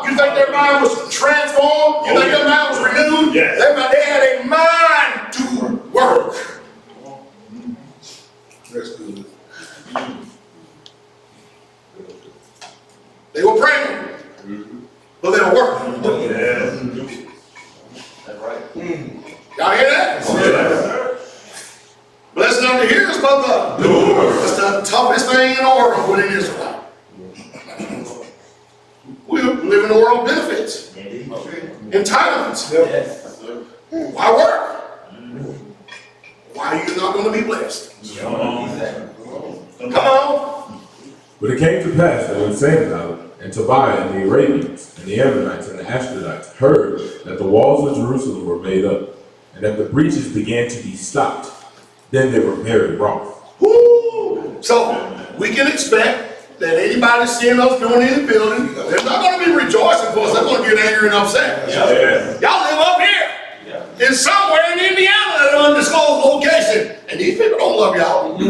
You think their mind was transformed? You think their mind was renewed? Yes. They had a mind to work. That's good. They were praying, but they were working. That's right. Y'all hear that? Blessed not to hear us, but the doer. That's the toughest thing in the world with an Israelite. We live in a world of benefits, entitlements. Why work? Why are you not going to be blessed? Come on. But it came to pass that when Sanballat and Tobiah and the Arabians and the Ammonites and the Ashdodites heard that the walls of Jerusalem were made up, and that the breaches began to be stopped, then they were very wroth. Woo! So we can expect that anybody seeing us doing in the building, they're not going to be rejoicing for us. They're going to get angry and upset. Y'all live up here. In somewhere in Indiana at an undisclosed location. And these people don't love y'all.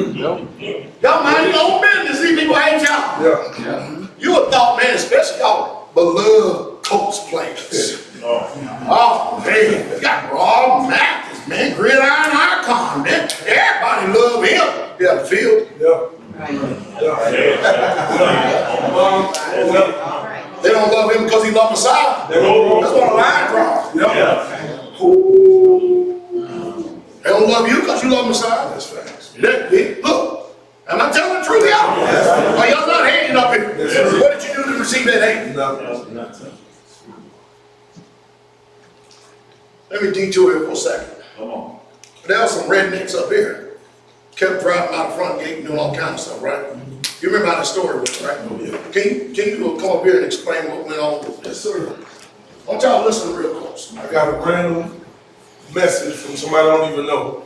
Y'all mind your own business. These people hate y'all. You would thought, man, especially y'all beloved Colts players. Oh, man, you got Rob Mathis, man, gridiron icon, man. Everybody love him. Yeah, the field. They don't love him because he loved Messiah. That's what a line draws. They don't love you because you love Messiah. That's facts. Look, am I telling the truth, y'all? Are y'all not hating up here? What did you do to receive that hate? Nothing. Let me detour here for a second. Come on. There were some rednecks up here. Kept driving out the front gate and doing all kinds of stuff, right? You remember how the story was, right? Can you come up here and explain what went on? Yes, sir. I want y'all to listen real close. I got a random message from somebody I don't even know.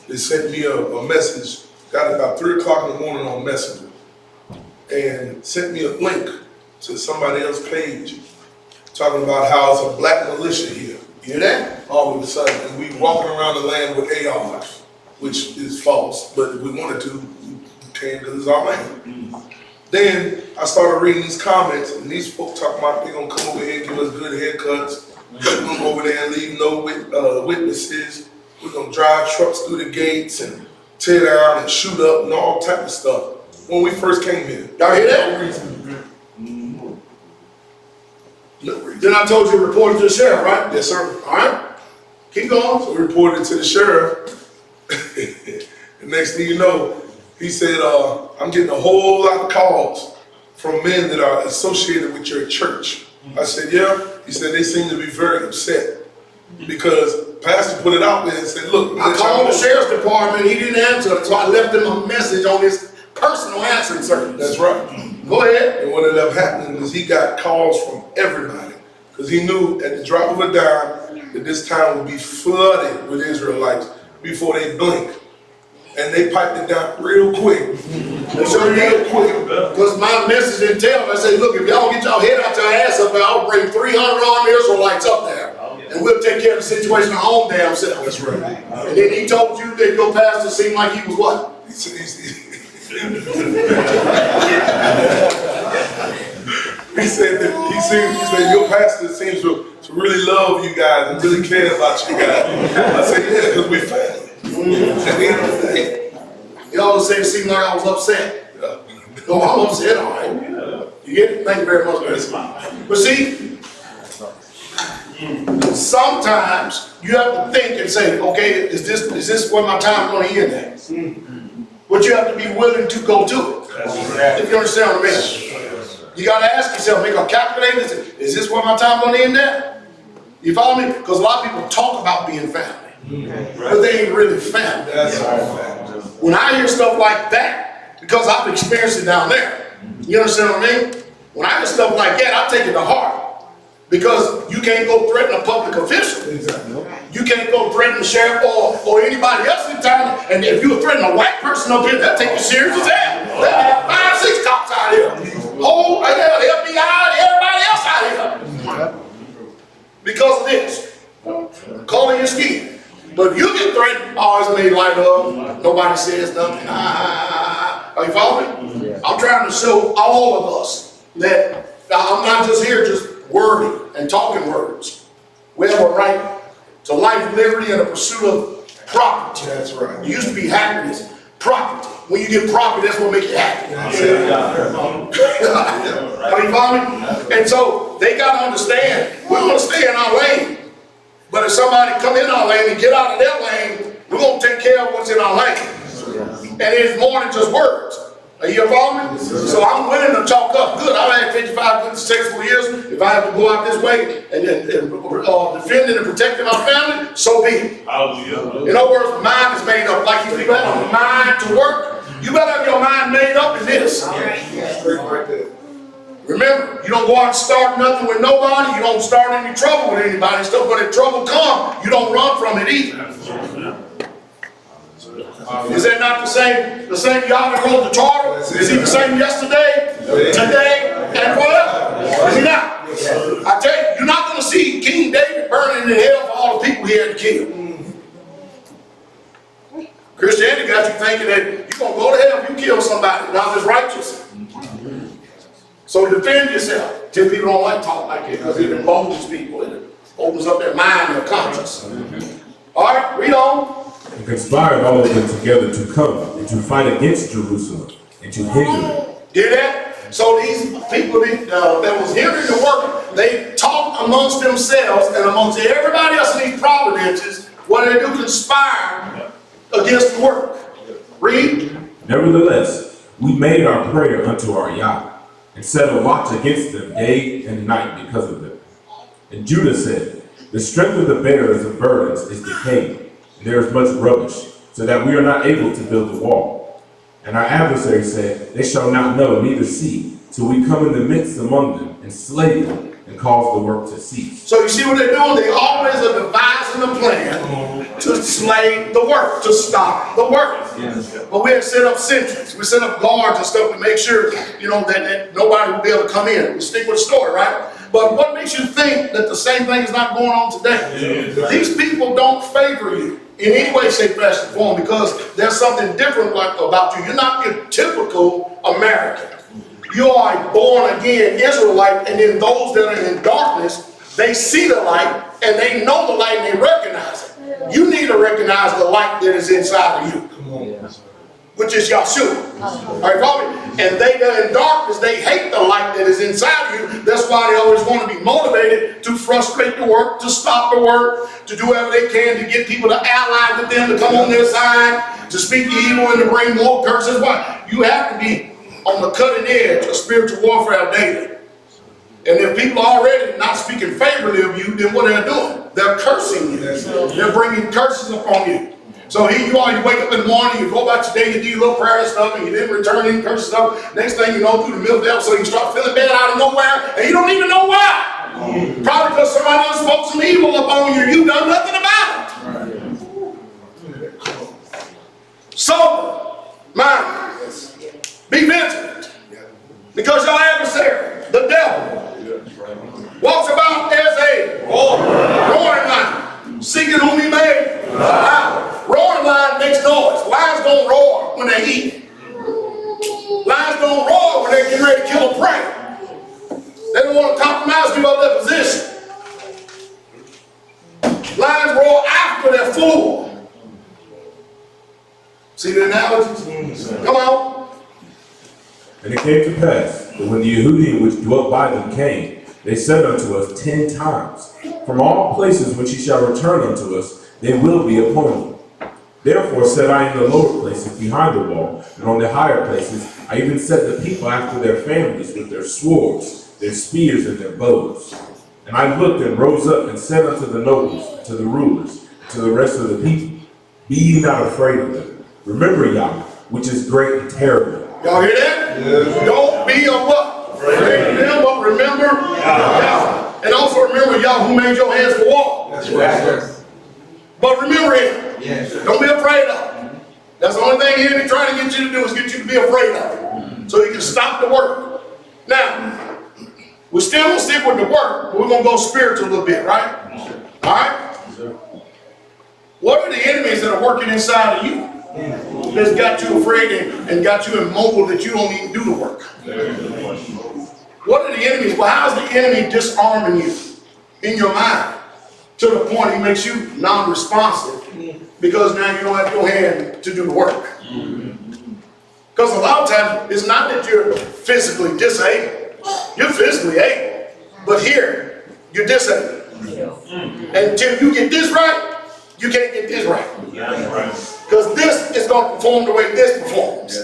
They sent me a message, got it about 3 o'clock in the morning on Messenger, and sent me a link to somebody else's page talking about how it's a black militia here. You hear that? All of a sudden, and we walking around the land with ARs, which is false, but if we wanted to, we can because it's our land. Then I started reading these comments, and these folks talking about they're gonna come over here and give us good haircuts. We're gonna go over there and leave no witnesses. We're gonna drive trucks through the gates and tear down and shoot up and all type of stuff. When we first came here, y'all hear that? No reason. Then I told you to report it to the sheriff, right? Yes, sir. All right. Keep going. So we reported it to the sheriff. The next thing you know, he said, I'm getting a whole lot of calls from men that are associated with your church. I said, yeah. He said, they seem to be very upset because Pastor put it out there and said, look. I called the sheriff's department, he didn't answer, so I left him a message on his personal answering service. That's right. Go ahead. And what ended up happening is he got calls from everybody because he knew at the drop of a dime that this town would be flooded with Israelites before they blink. And they piped it down real quick. Real quick. Because my message didn't tell me. I said, look, if y'all get y'all head out your ass up there, I'll bring 300 armed Israelites up there. And we'll take care of the situation our own damn self. That's right. And then he told you that your pastor seemed like he was what? He said, your pastor seems to really love you guys and really care about you guys. I said, yeah, because we family. At the end of the day. Y'all say it seemed like I was upset. No, I'm upset, all right. You get it? Thank you very much. But see, sometimes you have to think and say, okay, is this where my time going to end at? But you have to be willing to go to it. If you understand what I mean. You got to ask yourself, make a calculator, is this where my time going to end at? You follow me? Because a lot of people talk about being family. But they ain't really family. That's all fact. When I hear stuff like that, because I've experienced it down there, you understand what I mean? When I hear stuff like that, I take it to heart. Because you can't go threaten a public official. You can't go threaten the sheriff or anybody else in town. And if you threaten a white person up here, they'll take you serious as hell. They'll have 5, 6 cops out here. Whole FBI, everybody else out here. Because of this. Calling your skin. But if you get threatened, oh, it's made light of, nobody says nothing. Are you following me? I'm trying to show all of us that I'm not just here just wording and talking words. We have a right to life, liberty, and a pursuit of property. That's right. It used to be happiness, property. When you get property, that's what makes you happy. Are you following me? And so they got to understand, we're going to stay in our lane. But if somebody come in our lane and get out of their lane, we're going to take care of what's in our lane. And it's more than just words. Are you following me? So I'm willing to talk up. Good, I've had 55 good successful years. If I have to go out this way and defending and protecting my family, so be it. In other words, mine is made up. Like you have a mind to work, you better have your mind made up in this. Remember, you don't go out and start nothing with nobody. You don't start any trouble with anybody. Stuff, but if trouble comes, you don't run from it either. Is that not the same y'all that wrote the charter? Is he the same yesterday, today, and forever? Is he not? I tell you, you're not going to see King David burning in hell for all the people he had to kill. Christianity got you thinking that you're going to go to hell if you kill somebody. Now it's righteous. So defend yourself. Tell people don't like talk like that because it emboldens people. It opens up their mind and their conscience. All right, read on. And conspired all of them together to come and to fight against Jerusalem and to hinder it. Hear that? So these people that was hearing the word, they talked amongst themselves and amongst everybody else in these providences. What did they do? Conspire against the work. Read. Nevertheless, we made our prayer unto our Yah, and set a watch against them day and night because of them. And Judah said, the strength of the bearers of burdens is decaying, and there is much rubbish, so that we are not able to build the wall. And our adversary said, they shall not know, neither see, till we come in the midst among them, and slay them, and cause the work to cease. So you see what they're doing? They always are devising a plan to slay the work, to stop the work. But we have set up sentries, we set up guards and stuff to make sure, that nobody will be able to come in. We stick with the story, right? But what makes you think that the same thing is not going on today? These people don't favor you in any way, shape, fashion, form, because there's something different about you. You're not your typical American. You are a born-again Israelite, and then those that are in darkness, they see the light, and they know the light, and they recognize it. You need to recognize the light that is inside of you, which is Yahshua. All right, follow me? And they that are in darkness, they hate the light that is inside of you. That's why they always want to be motivated to frustrate the work, to stop the work, to do whatever they can to get people to ally with them, to come on their side, to speak evil and to bring more curses. Why? You have to be on the cutting edge of spiritual warfare daily. And if people are already not speaking favorably of you, then what they're doing? They're cursing you. They're bringing curses upon you. So here you are, you wake up in the morning, you go about your day, you do your little prayer and stuff, and you didn't return any curses stuff. Next thing you know, through the middle of the episode, you start feeling bad out of nowhere, and you don't even know why. Probably because somebody else spoke some evil upon you, and you've done nothing about it. So, mind, be vigilant. Because your adversary, the devil, walks about as a roaring lion, seeking whom he may devour. Roaring lion makes noise. Lions don't roar when they eat. Lions don't roar when they're getting ready to kill a prey. They don't want to compromise, give up their position. Lions roar after they're full. See the analogies? Come on. And it came to pass that when the Yehudim which dwelt by them came, they said unto us 10 times, from all places which he shall return unto us, they will be upon him. Therefore said I in the lower places behind the wall, and on the higher places I even set the people after their families with their swords, their spears, and their bows. And I looked and rose up and said unto the nobles, to the rulers, to the rest of the people, be ye not afraid of them. Remember Yah, which is great and terrible. Y'all hear that? Yes. Don't be a what? Afraid of them, but remember Yah. And also remember Yah who made your hands to walk. That's right. But remember him. Yes. Don't be afraid of him. That's the only thing the enemy trying to get you to do is get you to be afraid of him. So you can stop the work. Now, we're still going to stick with the work, but we're going to go spiritual a little bit, right? All right? What are the enemies that are working inside of you that's got you afraid and got you immobile that you don't even do the work? What are the enemies? Well, how is the enemy disarming you in your mind to the point he makes you non-responsive because now you don't have your hand to do the work? Because a lot of times it's not that you're physically disabled. You're physically able, but here you're disabled. Until you get this right, you can't get this right. Because this is going to perform the way this performs.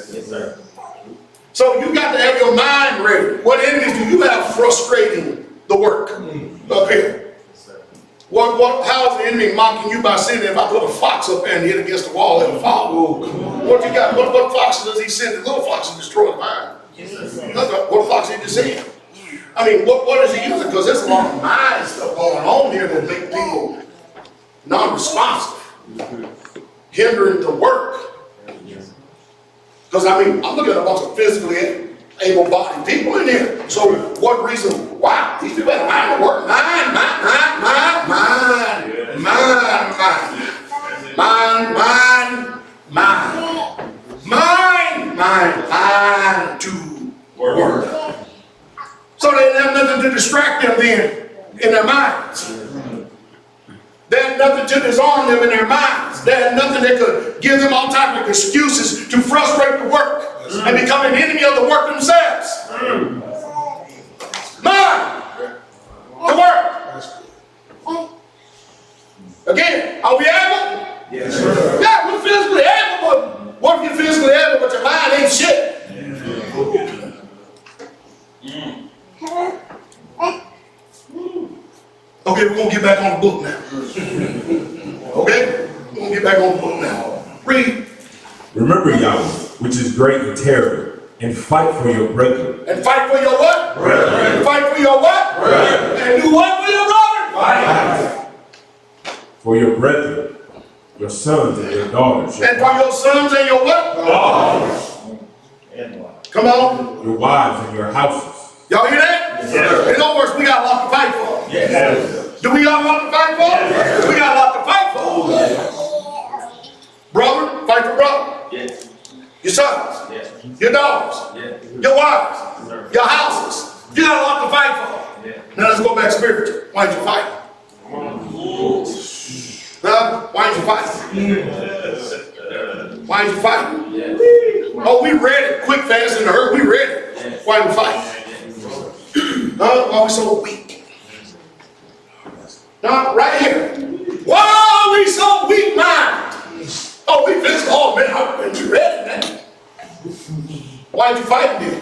So you got to have your mind ready. What enemies do you have frustrating the work up here? How is the enemy mocking you by saying if I put a fox up there and hit against the wall, it'll fall? What you got? What foxes does he send? The little foxes destroy the vine. What fox did you send? I mean, what is he using? Because there's a lot of mind stuff going on here that make people non-responsive, hindering the work Because I mean, I'm looking at a bunch of physically able-bodied people in here. So what reason? Wow, these people have mind to work. Mind. To work. So they didn't have nothing to distract them then in their minds. They had nothing to disarm them in their minds. They had nothing that could give them all type of excuses to frustrate the work and become an enemy of the work themselves. Mind to work. Again, are we able? Yes, sir. Yeah, we're physically able, but what if you're physically able, but your mind ain't shit? Okay, we're gonna get back on the book now. Okay? We're gonna get back on the book now. Read. Remember Yahweh, which is great in terror, and fight for your brethren. And fight for your what? Brethren. And fight for your what? Brethren. And do what for your brother? Fight. For your brethren, your sons and your daughters, And for your sons and your what? Daughters. Come on. your wives and your houses. Y'all hear that? Yes. In other words, we got a lot to fight for. Yes. Do we got a lot to fight for? Yes. We got a lot to fight for. Brother, fight for brother. Yes. Your sons, Yes. your daughters, Yes. your wives, Sir. your houses. You got a lot to fight for. Yes. Now let's go back spiritual. Why did you fight? Huh? Why did you fight? Why did you fight? Yes. Oh, we read it quick, fast, in a hurry. We read it. Why did we fight? Huh? Why are we so weak? Huh? Right here. Why are we so weak-minded? Oh, we physical. Oh, man, we read it, man. Why did you fight then?